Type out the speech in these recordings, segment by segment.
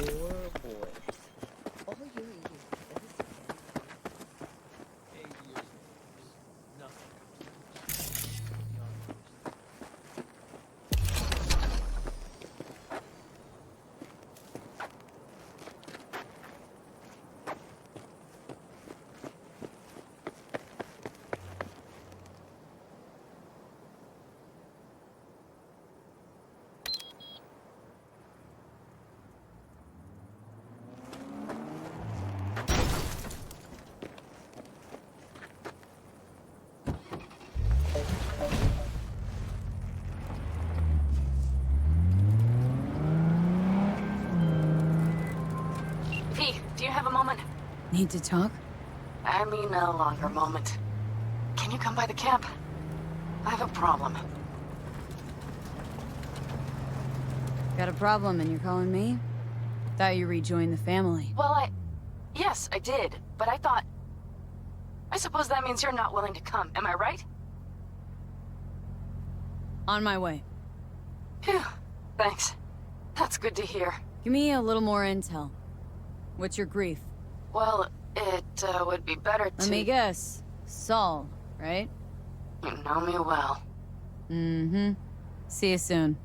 boy. Oh, yeah, yeah. P, do you have a moment? Need to talk? I mean a longer moment. Can you come by the camp? I have a problem. Got a problem and you're calling me? Thought you rejoined the family. Well, yes, I did, but I thought... I suppose that means you're not willing to come, am I right? On my way. Phew, thanks. That's good to hear. Give me a little more intel. What's your grief? Well, it would be better to... Let me guess. Saul, right? You know me well. Mm-hmm. See you soon.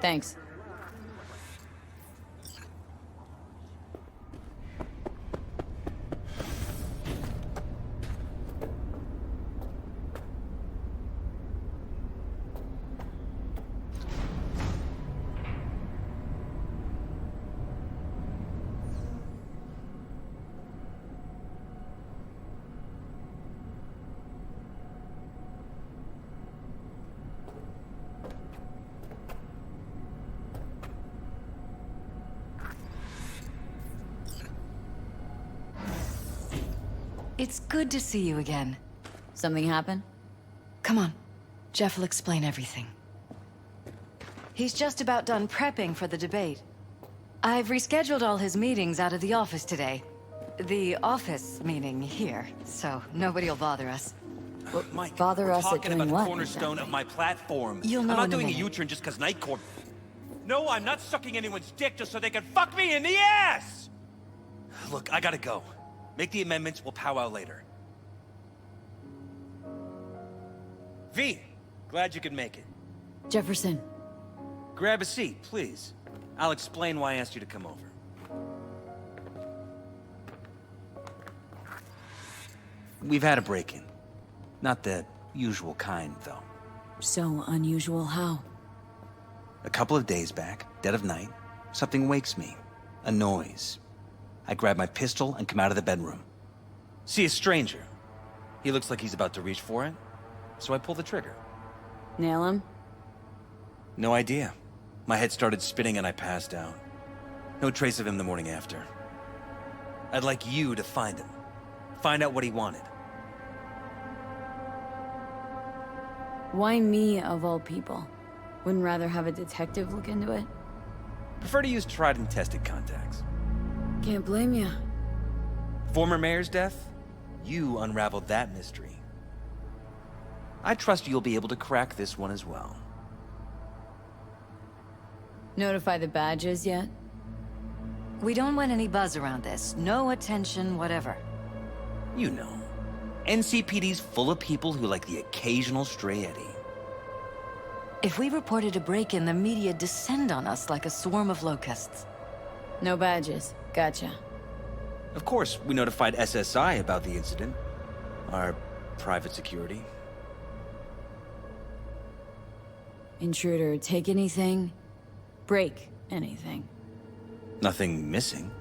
Thanks. It's good to see you again. Something happen? Come on. Jeff will explain everything. He's just about done prepping for the debate. I've rescheduled all his meetings out of the office today. The office meaning here, so nobody will bother us. Mike, Bother we're us at talking doing about what, the cornerstone of my platform. You'll know I'm not in a doing a minute. U-turn just because Night Court... No, I'm not sucking anyone's dick just so they can fuck me in the ass! Look, I gotta go. Make the amendments, we'll powwow later. V, glad you could make it. Jefferson. Grab a seat, please. I'll explain why I asked you to come over. We've had a break-in. Not the usual kind, though. So unusual how? A couple of days back, dead of night, something wakes me. A noise. I grab my pistol and come out of the bedroom. See a stranger. He looks like he's about to reach for it, so I pull the trigger. Nail him? No idea. My head started spinning and I passed out. No trace of him the morning after. I'd like you to find him. Find out what he wanted. Why me, of all people? Wouldn't rather have a detective look into it? Prefer to use tried and tested contacts. Can't blame you. Former mayor's death? You unraveled that mystery. I trust you'll be able to crack this one as well. Notify the badges yet? We don't want any buzz around this. No attention, whatever. You know. NCPD's full of people who like the occasional stray eddy. If we reported a break-in, the media descend on us like a swarm of locusts. No badges. Gotcha. Of course, we notified SSI about the incident. Our private security. Intruder, take anything? Break anything? Nothing missing.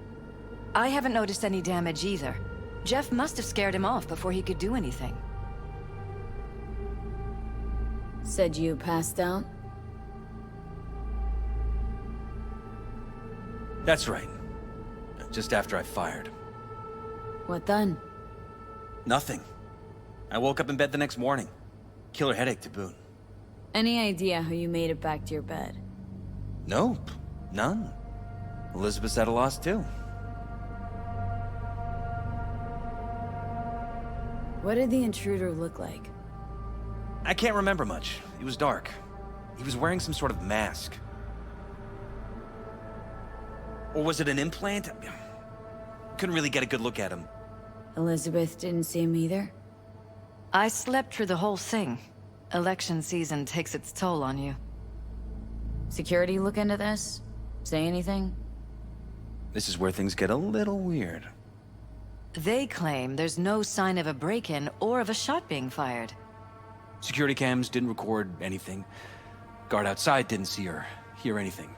I haven't noticed any damage either. Jeff must have scared him off before he could do anything. Said you passed out? That's right. Just after I fired. What then? Nothing. I woke up in bed the next morning. Killer headache to boot. Any idea how you made it back to your bed? Nope. None. Elizabeth's at a loss too. What did the intruder look like? I can't remember much. It was dark. He was wearing some sort of mask. Or was it an implant? Couldn't really get a good look at him. Elizabeth didn't see him either? I slept through the whole thing. Election season takes its toll on you. Security look into this? Say anything? This is where things get a little weird. They claim there's no sign of a break-in or of a shot being fired. Security cams didn't record anything. Guard outside didn't see or hear anything.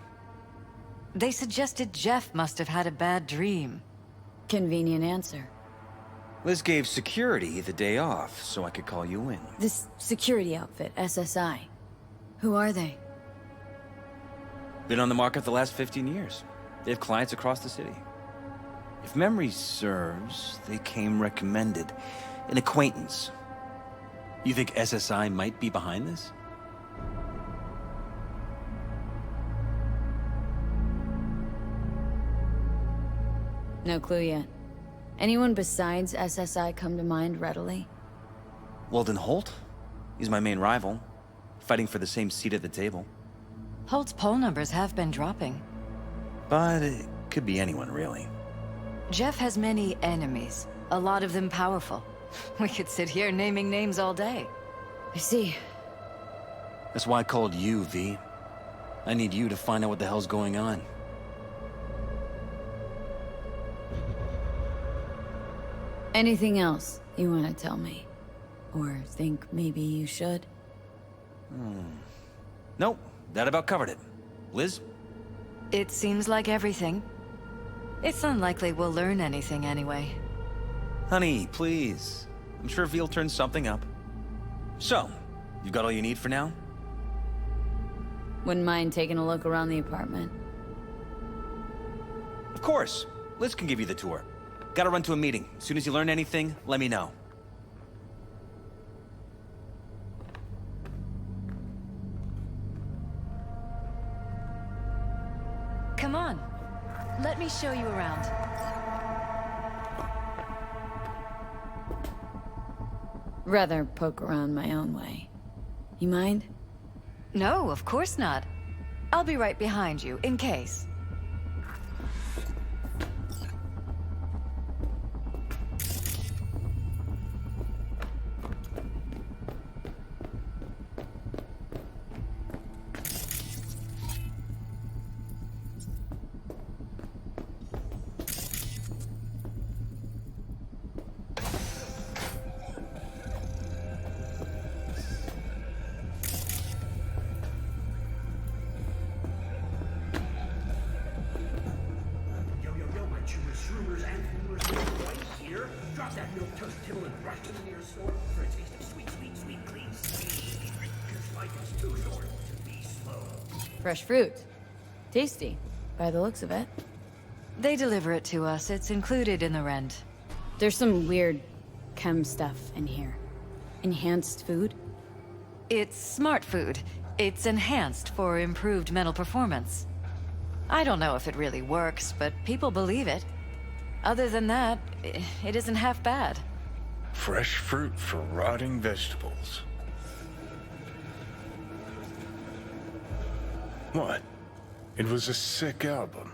They suggested Jeff must have had a bad dream. Convenient answer. Liz gave security the day off so I could call you in. This security outfit, SSI. Who are they? Been on the market the last 15 years. They have clients across the city. If memory serves, they came recommended. An acquaintance. You think SSI might be behind this? No clue yet. Anyone besides SSI come to mind readily? Walden Holt? He's my main rival. Fighting for the same seat at the table. Holt's poll numbers have been dropping. But it could be anyone, really. Jeff has many enemies, a lot of them powerful. We could sit here naming names all day. I see. That's why I called you, V. I need you to find out what the hell's going on. Anything else you want to tell me? Or think maybe you should? Nope, that about covered it. Liz? It seems like everything. It's unlikely we'll learn anything anyway. Honey, please. I'm sure Veal turns something up. So, you got all you need for now? Wouldn't mind taking a look around the apartment. Of course. Liz can give you the tour. Gotta run to a meeting. As soon as you learn anything, let me know. Come on. Let me show you around. Rather poke around my own way. You mind? No, of course not. I'll be right behind you, in case. Shroomers and foolers right here. Drop that milk toast kibble and rush to the nearest store for a taste of sweet, sweet, sweet, clean sweet. Because life is too short to be slow. Fresh fruit. Tasty, by the looks of it. They deliver it to us. It's included in the rent. There's some weird chem stuff in here. Enhanced food? It's smart food. It's enhanced for improved mental performance. I don't know if it really works, but people believe it. Other than that, it isn't half bad. Fresh fruit for rotting vegetables. What? It was a sick album.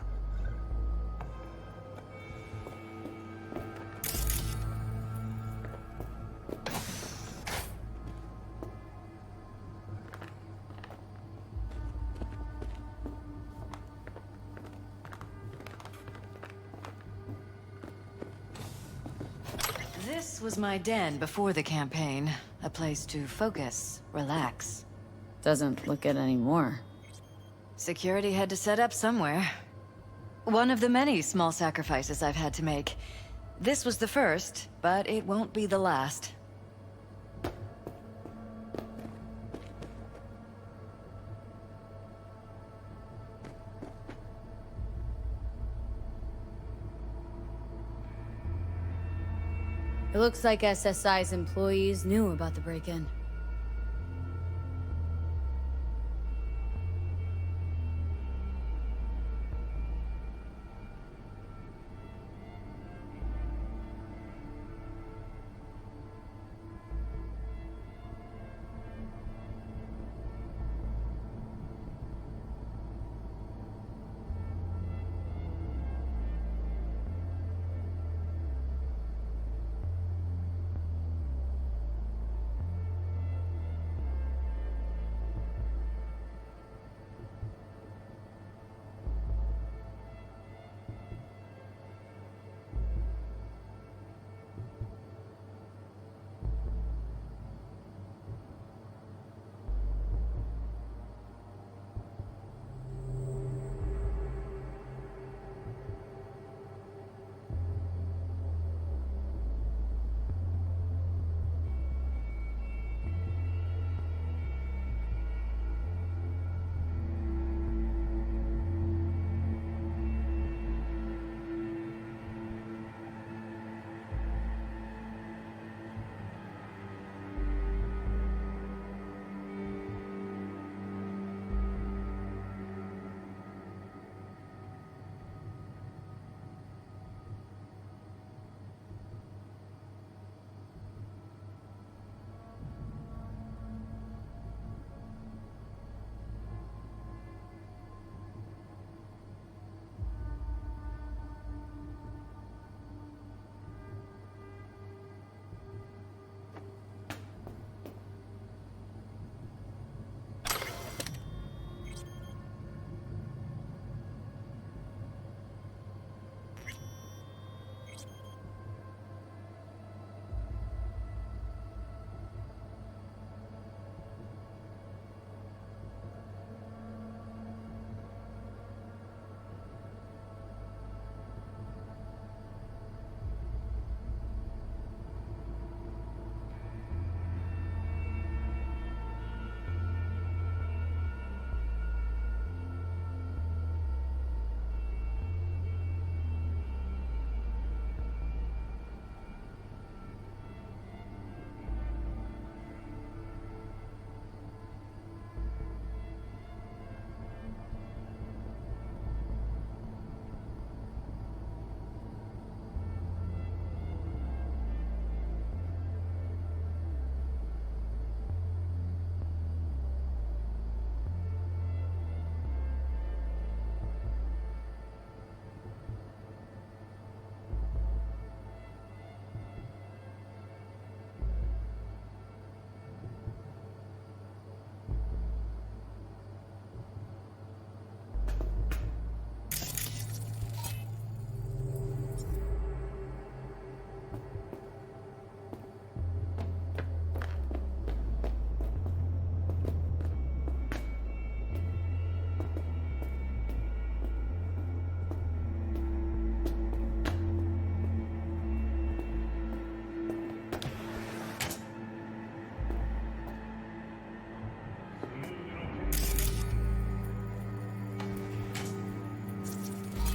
This was my den before the campaign. A place to focus, relax. Doesn't look it anymore. Security had to set up somewhere. One of the many small sacrifices I've had to make. This was the first, but it won't be the last. It looks like SSI's employees knew about the break-in.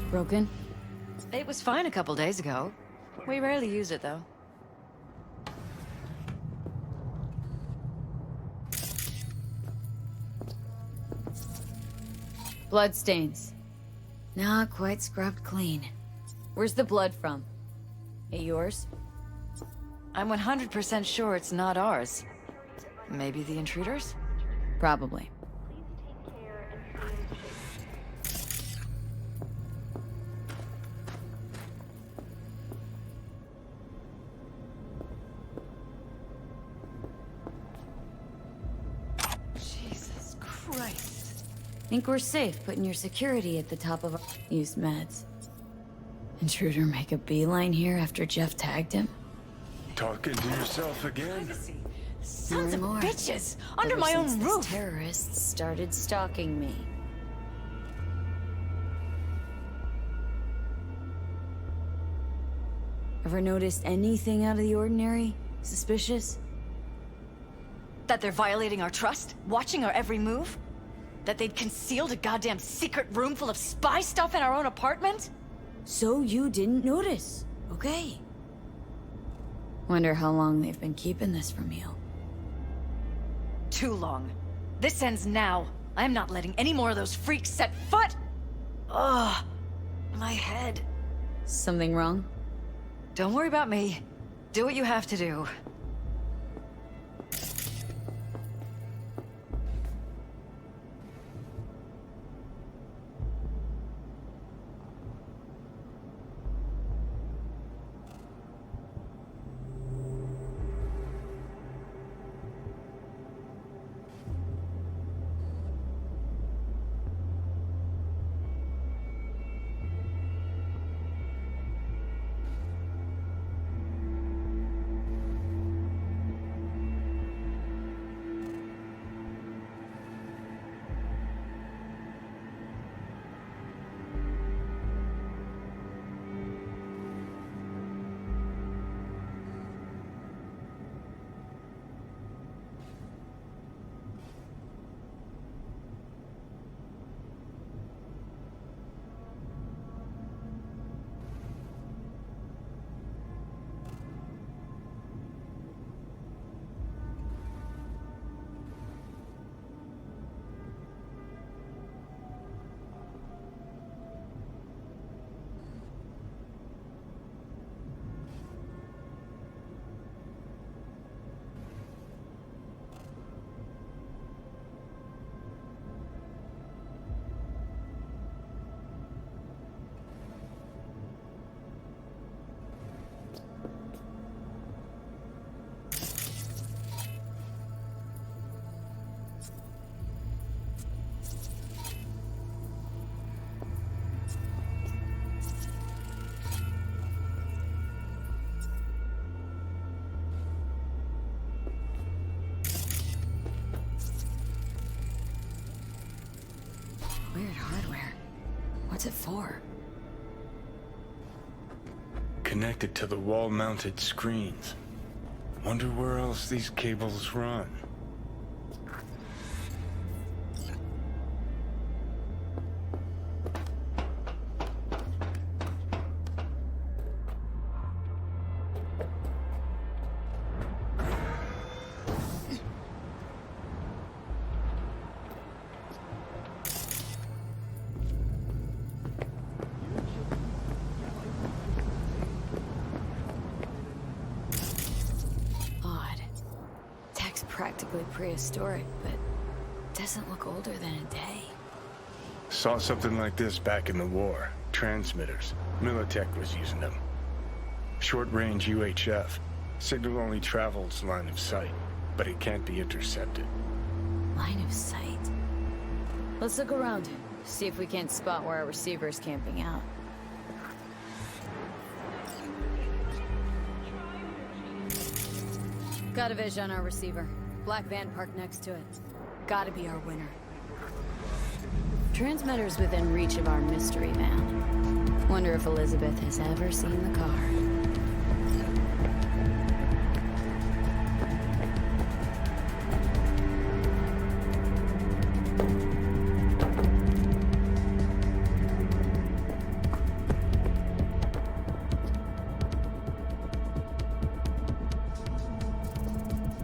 Broken? It was fine a couple days ago. We rarely use it, though. Bloodstains. Not quite scrubbed clean. Where's the blood from? It yours? I'm 100% sure it's not ours. Maybe the intruders? Probably. Jesus Christ. Think we're safe putting your security at the top of our... Use meds. Intruder make a beeline here after Jeff tagged him? Talking to yourself again? Privacy. Sons of More. bitches! Under Ever my since own this roof! terrorists started stalking me. Ever noticed anything out of the ordinary? Suspicious? That they're violating our trust? Watching our every move? That they'd concealed a goddamn secret room full of spy stuff in our own apartment? So you didn't notice, okay? Wonder how long they've been keeping this from you. Too long. This ends now. I'm not letting any more of those freaks set foot! Ugh. My head. Something wrong? Don't worry about me. Do what you have to do. Weird hardware. What's it for? Connected to the wall-mounted screens. Wonder where else these cables run. Odd. Tech's practically prehistoric, but doesn't look older than a day. Saw something like this back in the war. Transmitters. Militech was using them. Short-range UHF. Signal only travels line of sight, but it can't be intercepted. Line of sight. Let's look around. See if we can't spot where our receiver's camping out. Got a vision on our receiver. Black van parked next to it. Gotta be our winner. Transmitter's within reach of our mystery van. Wonder if Elizabeth has ever seen the car.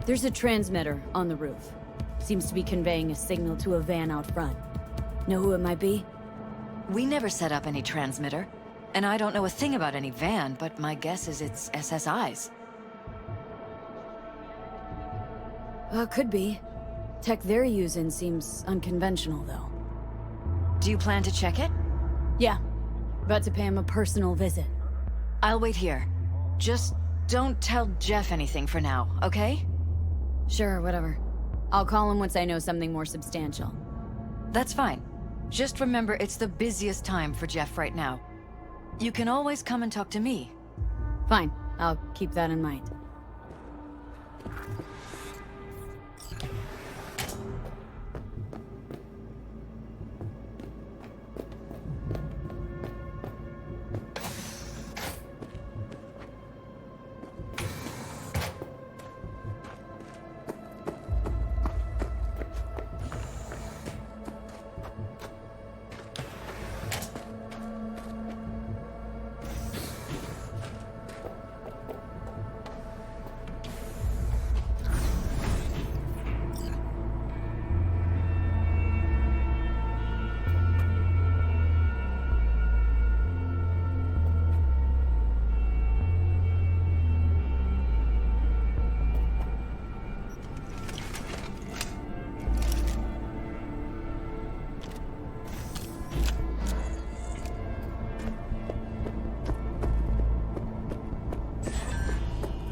There's a transmitter on the roof. Seems to be conveying a signal to a van out front. Know who it might be? We never set up any transmitter. And I don't know a thing about any van, but my guess is it's SSI's. Could be. Tech they're using seems unconventional, though. Do you plan to check it? Yeah. About to pay him a personal visit. I'll wait here. Just don't tell Jeff anything for now, okay? Sure, whatever. I'll call him once I know something more substantial. That's fine. Just remember it's the busiest time for Jeff right now. You can always come and talk to me. Fine. I'll keep that in mind.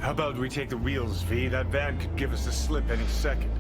How about we take the wheels, V? That van could give us the slip any second.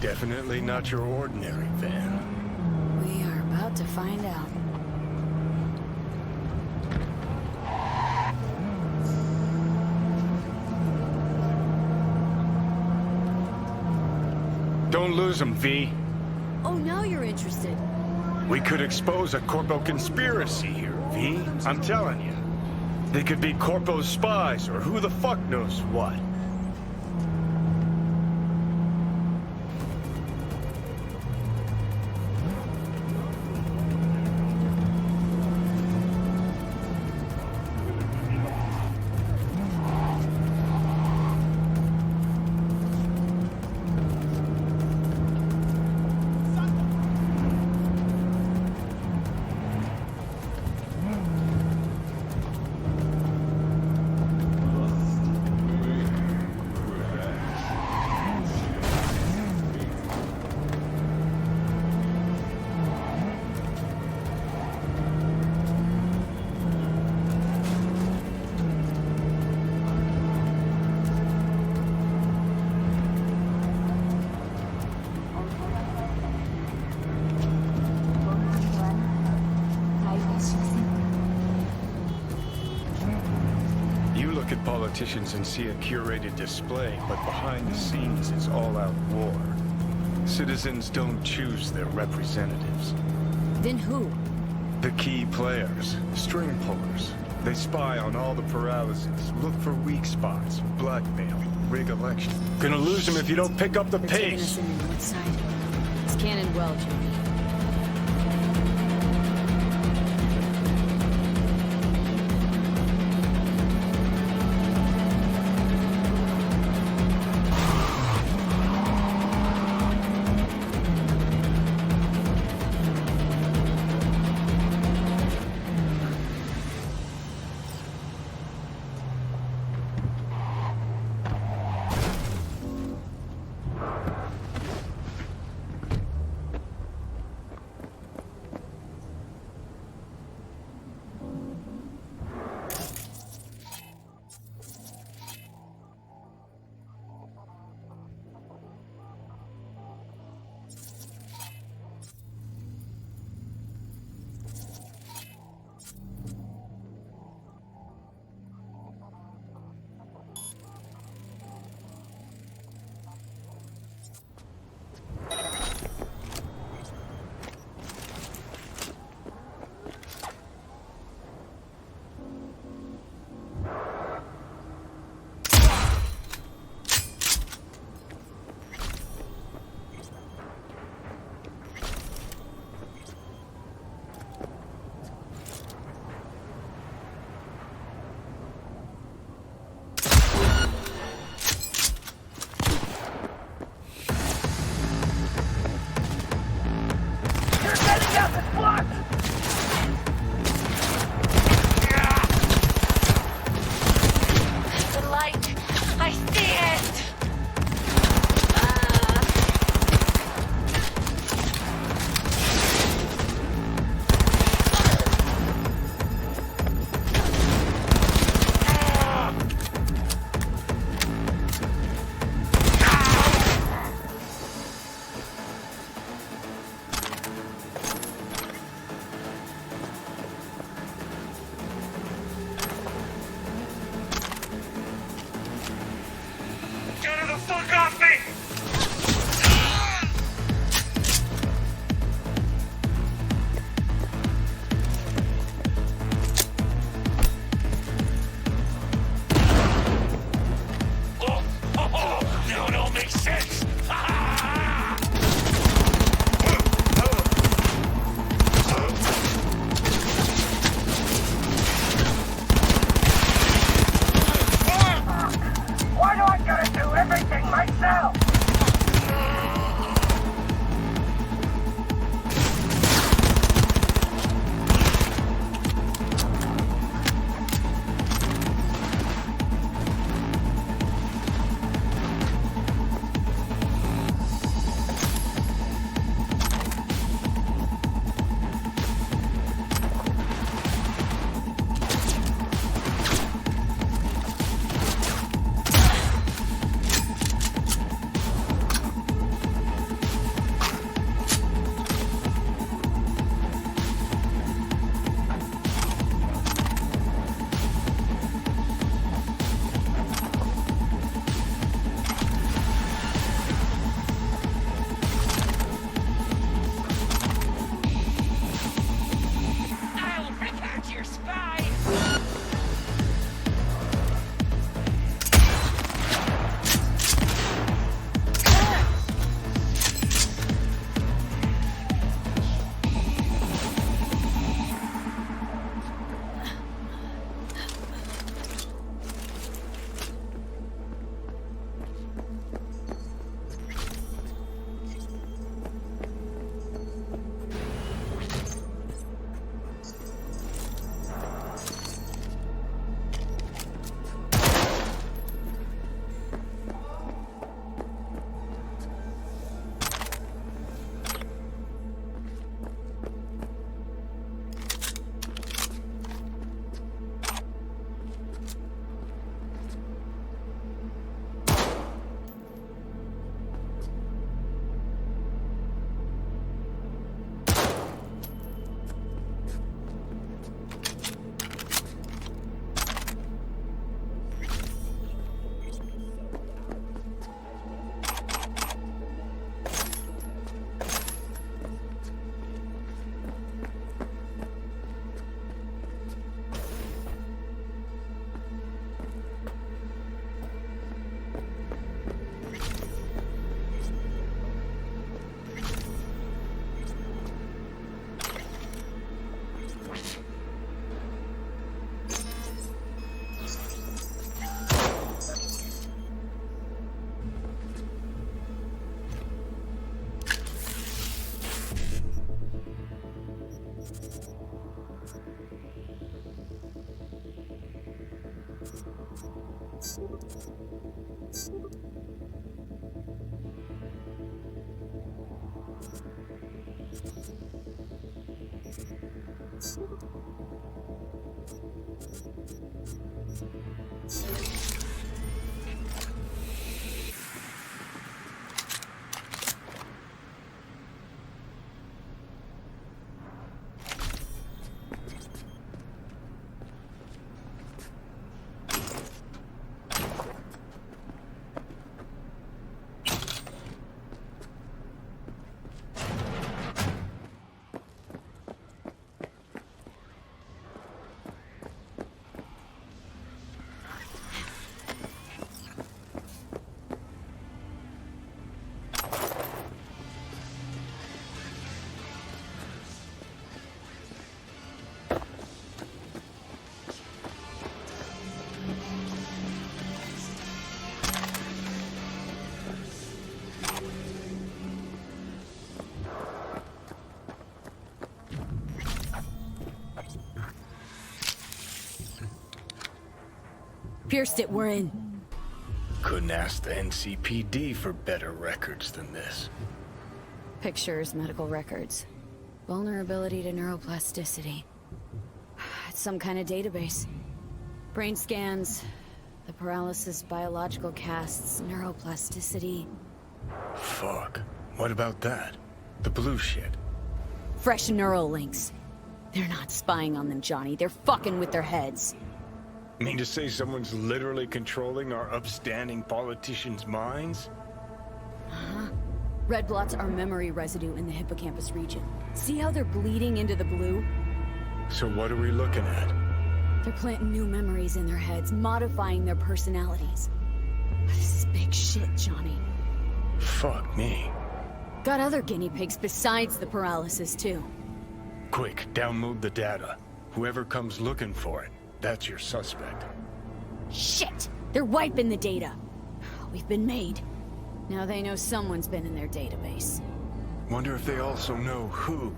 Definitely not your ordinary van. We are about to find out. Don't lose him, V. Oh, now you're interested. We could expose a Corpo conspiracy here, V. I'm telling you. They could be Corpo's spies, or who the fuck knows what. Politicians and see a curated display, but behind the scenes it's all-out war. Citizens don't choose their representatives. Then who? The key players, string pullers. They spy on all the paralyses, look for weak spots, blackmail, rig election. Gonna lose them if you don't pick up the They're taking pace. us in the north side. It's Cannon well, Jimmy. Pierced it, we're in. Couldn't ask the NCPD for better records than this. Pictures, medical records. Vulnerability to neuroplasticity. It's some kind of database. Brain scans, the paralysis, biological casts, neuroplasticity. Fuck. What about that? The blue shit. Fresh neural links. They're not spying on them, Johnny. They're fucking with their heads. Mean to say someone's literally controlling our upstanding politicians' minds? Red blots are memory residue in the hippocampus region. See how they're bleeding into the blue? So what are we looking at? They're planting new memories in their heads, modifying their personalities. This is big shit, Johnny. Fuck me. Got other guinea pigs besides the paralysis, too. Quick, download the data. Whoever comes looking for it, that's your suspect. Shit! They're wiping the data. We've been made. Now they know someone's been in their database. Wonder if they also know who.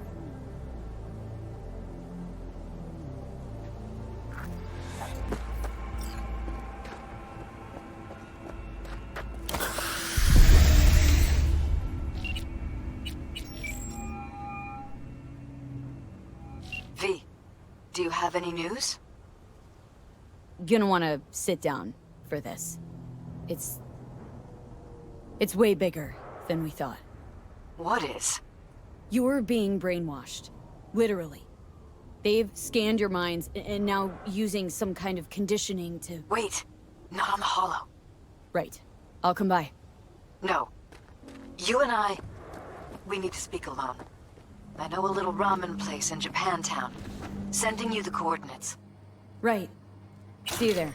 V, do you have any news? Gonna wanna sit down for this. It's way bigger than we thought. What is? You're being brainwashed. Literally. They've scanned your minds and now using some kind of conditioning to... Wait, not on the holo. Right. I'll come by. No. You and I, we need to speak alone. I know a little ramen place in Japantown. Sending you the coordinates. Right. See you there.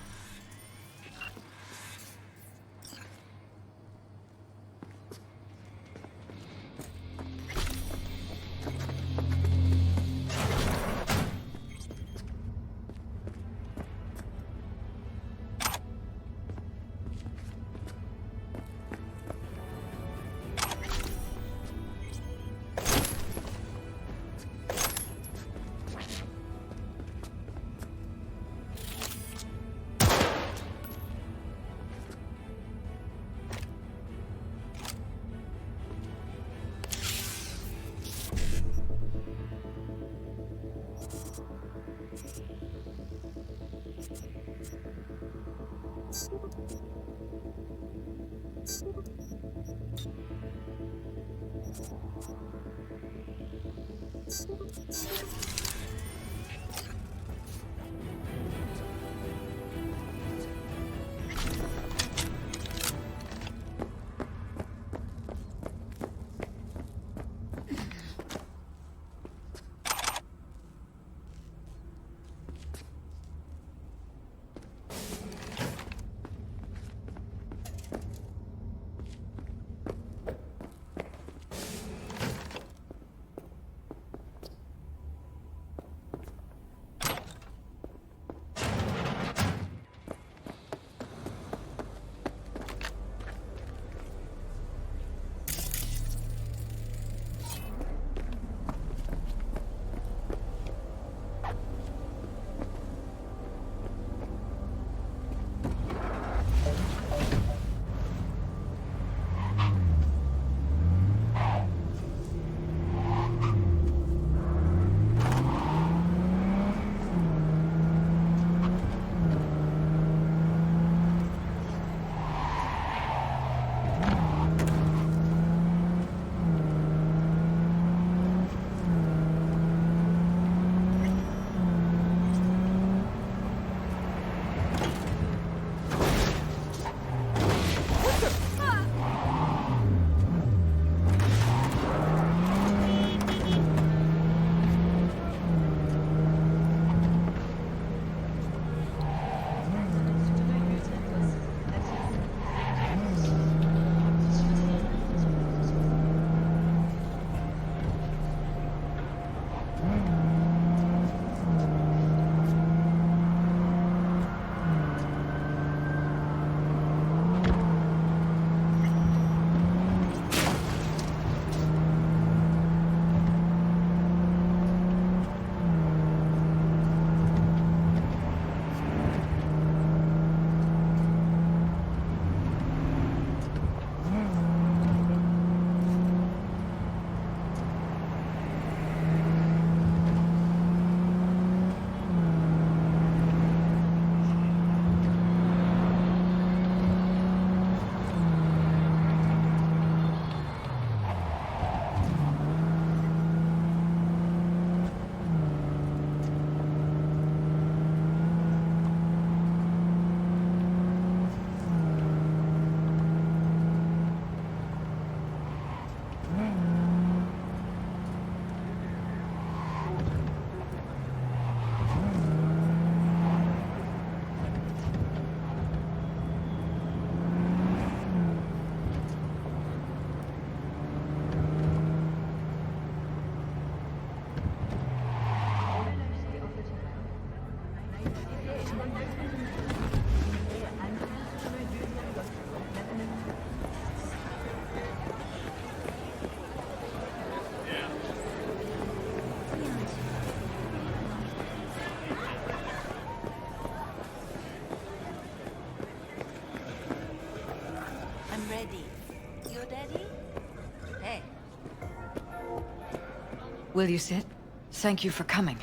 Will you sit? Thank you for coming.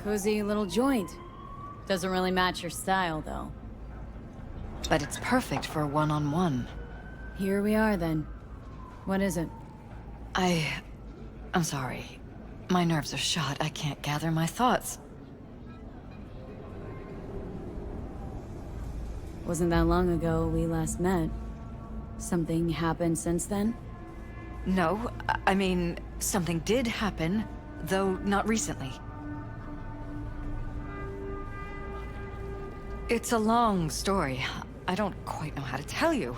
Cozy little joint. Doesn't really match your style, though. But it's perfect for a one-on-one. Here we are, then. What is it? I'm sorry. My nerves are shot. I can't gather my thoughts. Wasn't that long ago we last met. Something happened since then? No, I mean, something did happen, though not recently. It's a long story. I don't quite know how to tell you.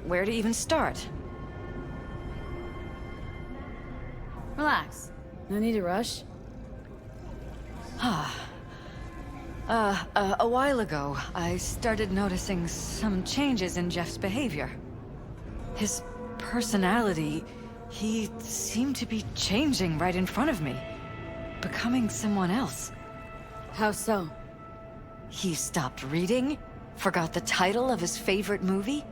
Where to even start? Relax. No need to rush. A while ago, I started noticing some changes in Jeff's behavior. His personality, he seemed to be changing right in front of me. Becoming someone else. How so? He stopped reading, forgot the title of his favorite movie.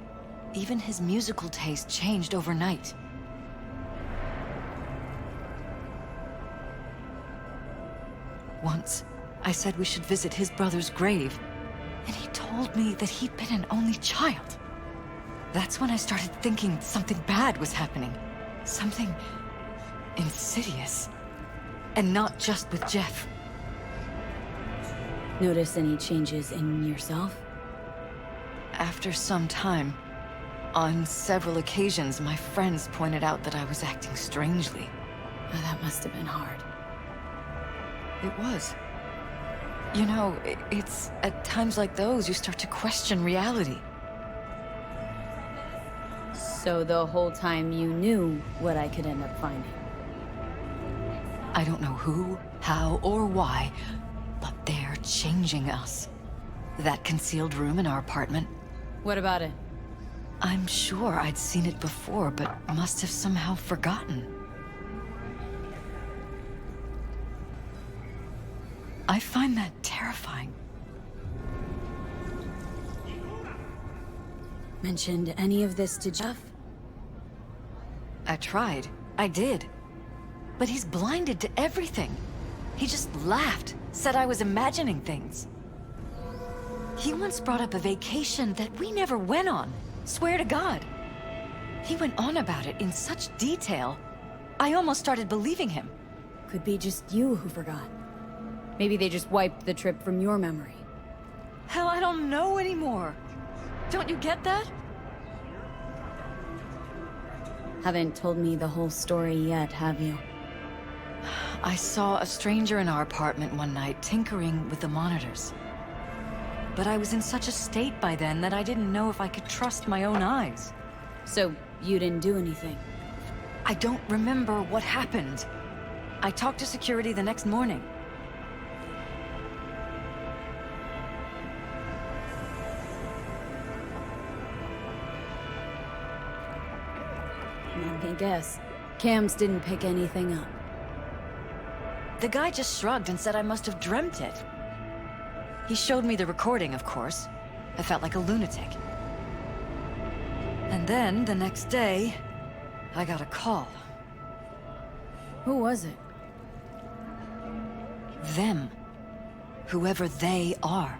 Even his musical taste changed overnight. Once, I said we should visit his brother's grave, and he told me that he'd been an only child. That's when I started thinking something bad was happening. Something insidious. And not just with Jeff. Notice any changes in yourself? After some time, on several occasions, my friends pointed out that I was acting strangely. Oh, that must have been hard. It was. You know, it's at times like those you start to question reality. So the whole time you knew what I could end up finding? I don't know who, how, or why, but they're changing us. That concealed room in our apartment, What about it? I'm sure I'd seen it before, but must have somehow forgotten. I find that terrifying. Mentioned any of this to Jeff? I tried. I did. But he's blinded to everything. He just laughed, said I was imagining things. He once brought up a vacation that we never went on. Swear to God. He went on about it in such detail. I almost started believing him. Could be just you who forgot. Maybe they just wiped the trip from your memory. Hell, I don't know anymore. Don't you get that? Haven't told me the whole story yet, have you? I saw a stranger in our apartment one night tinkering with the monitors. But I was in such a state by then that I didn't know if I could trust my own eyes. So, you didn't do anything? I don't remember what happened. I talked to security the next morning. Let me guess. Cams didn't pick anything up. The guy just shrugged and said I must have dreamt it. He showed me the recording, of course. I felt like a lunatic. And then, the next day, I got a call. Who was it? Them. Whoever they are.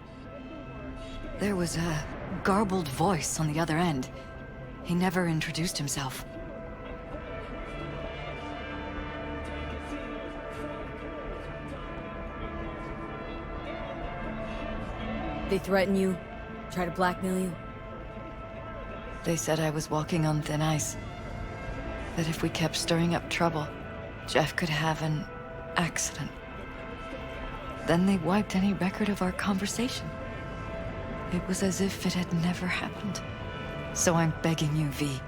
There was a garbled voice on the other end. He never introduced himself. They threaten you? Try to blackmail you? They said I was walking on thin ice. That if we kept stirring up trouble, Jeff could have an accident. Then they wiped any record of our conversation. It was as if it had never happened. So I'm begging you, V.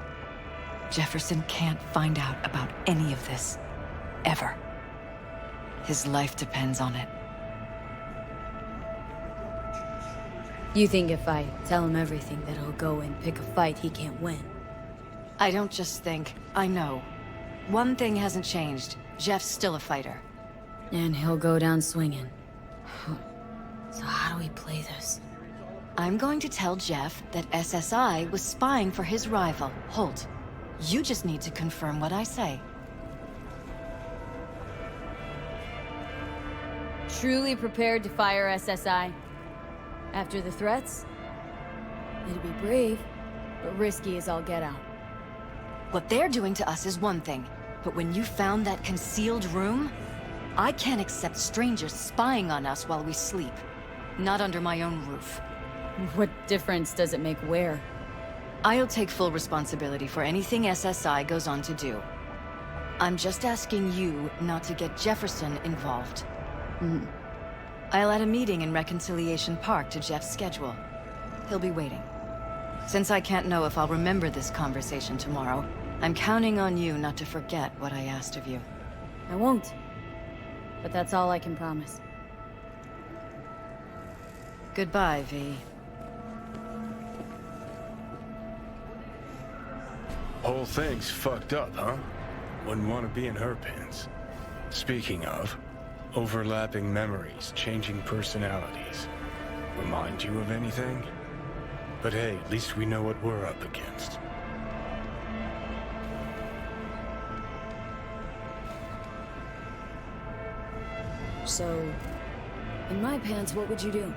Jefferson can't find out about any of this. Ever. His life depends on it. You think if I tell him everything that he'll go and pick a fight he can't win? I don't just think, I know. One thing hasn't changed. Jeff's still a fighter. And he'll go down swinging. So how do we play this? I'm going to tell Jeff that SSI was spying for his rival, Holt. You just need to confirm what I say. Truly prepared to fire SSI? After the threats? It'd be brave, but risky as all get out. What they're doing to us is one thing, but when you found that concealed room, I can't accept strangers spying on us while we sleep. Not under my own roof. What difference does it make where? I'll take full responsibility for anything SSI goes on to do. I'm just asking you not to get Jefferson involved. I'll add a meeting in Reconciliation Park to Jeff's schedule. He'll be waiting. Since I can't know if I'll remember this conversation tomorrow, I'm counting on you not to forget what I asked of you. I won't. But that's all I can promise. Goodbye, V. Whole thing's fucked up, huh? Wouldn't want to be in her pants. Speaking of, overlapping memories, changing personalities. Remind you of anything? But hey, at least we know what we're up against. So, in my pants, what would you do?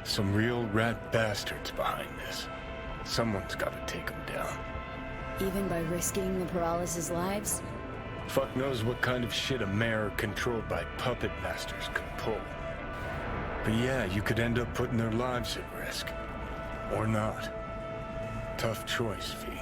Some real rat bastards behind this. Someone's gotta take them down. Even by risking the paralysis' lives? Fuck knows what kind of shit a mayor controlled by puppet masters could pull. But yeah, you could end up putting their lives at risk. Or not. Tough choice, V.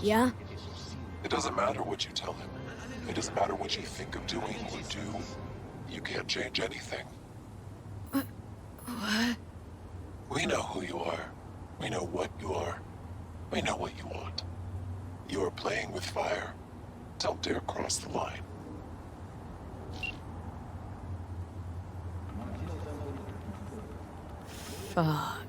Yeah? It doesn't matter what you tell him. It doesn't matter what you think of doing or do. You can't change anything. What? We know who you are. We know what you are. We know what you want. You are playing with fire. Don't dare cross the line. Fuck.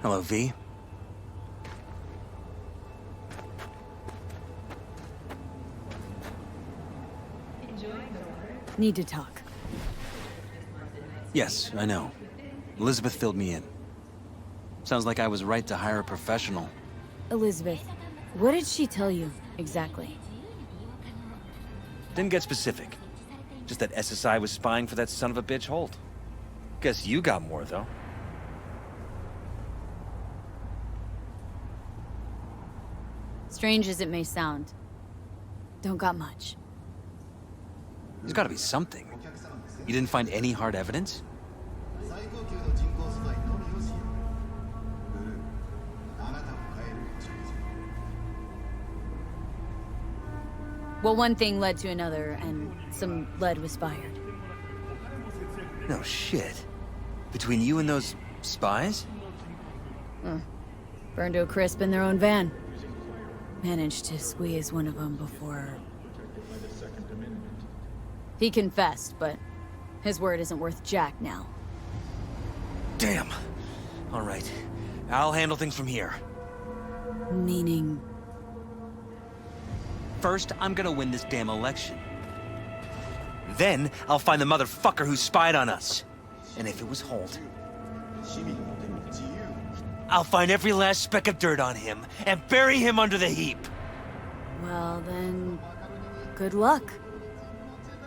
Hello, V. Need to talk. Yes, I know. Elizabeth filled me in. Sounds like I was right to hire a professional. Elizabeth, what did she tell you, exactly? Didn't get specific. Just that SSI was spying for that son of a bitch Holt. Guess you got more, though. Strange as it may sound, don't got much. There's gotta be something. You didn't find any hard evidence? Well, one thing led to another, and some lead was fired. No shit. Between you and those spies? Burned to a crisp in their own van. Managed to squeeze one of them before... He confessed, but his word isn't worth jack now. Damn. All right. I'll handle things from here. Meaning... First, I'm gonna win this damn election. Then, I'll find the motherfucker who spied on us. And if it was Holt, I'll find every last speck of dirt on him and bury him under the heap. Well, then... good luck.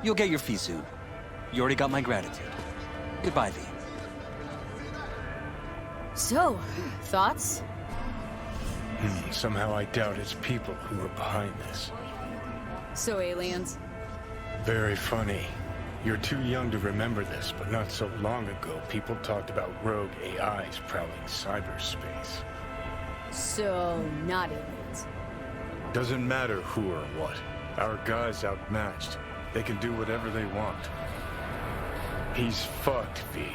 You'll get your fee soon. You already got my gratitude. Goodbye, V. So, thoughts? Somehow I doubt it's people who are behind this. So aliens? Very funny. You're too young to remember this, but not so long ago, people talked about rogue AIs prowling cyberspace. So, not aliens. Doesn't matter who or what. Our guy's outmatched. They can do whatever they want. He's fucked, V.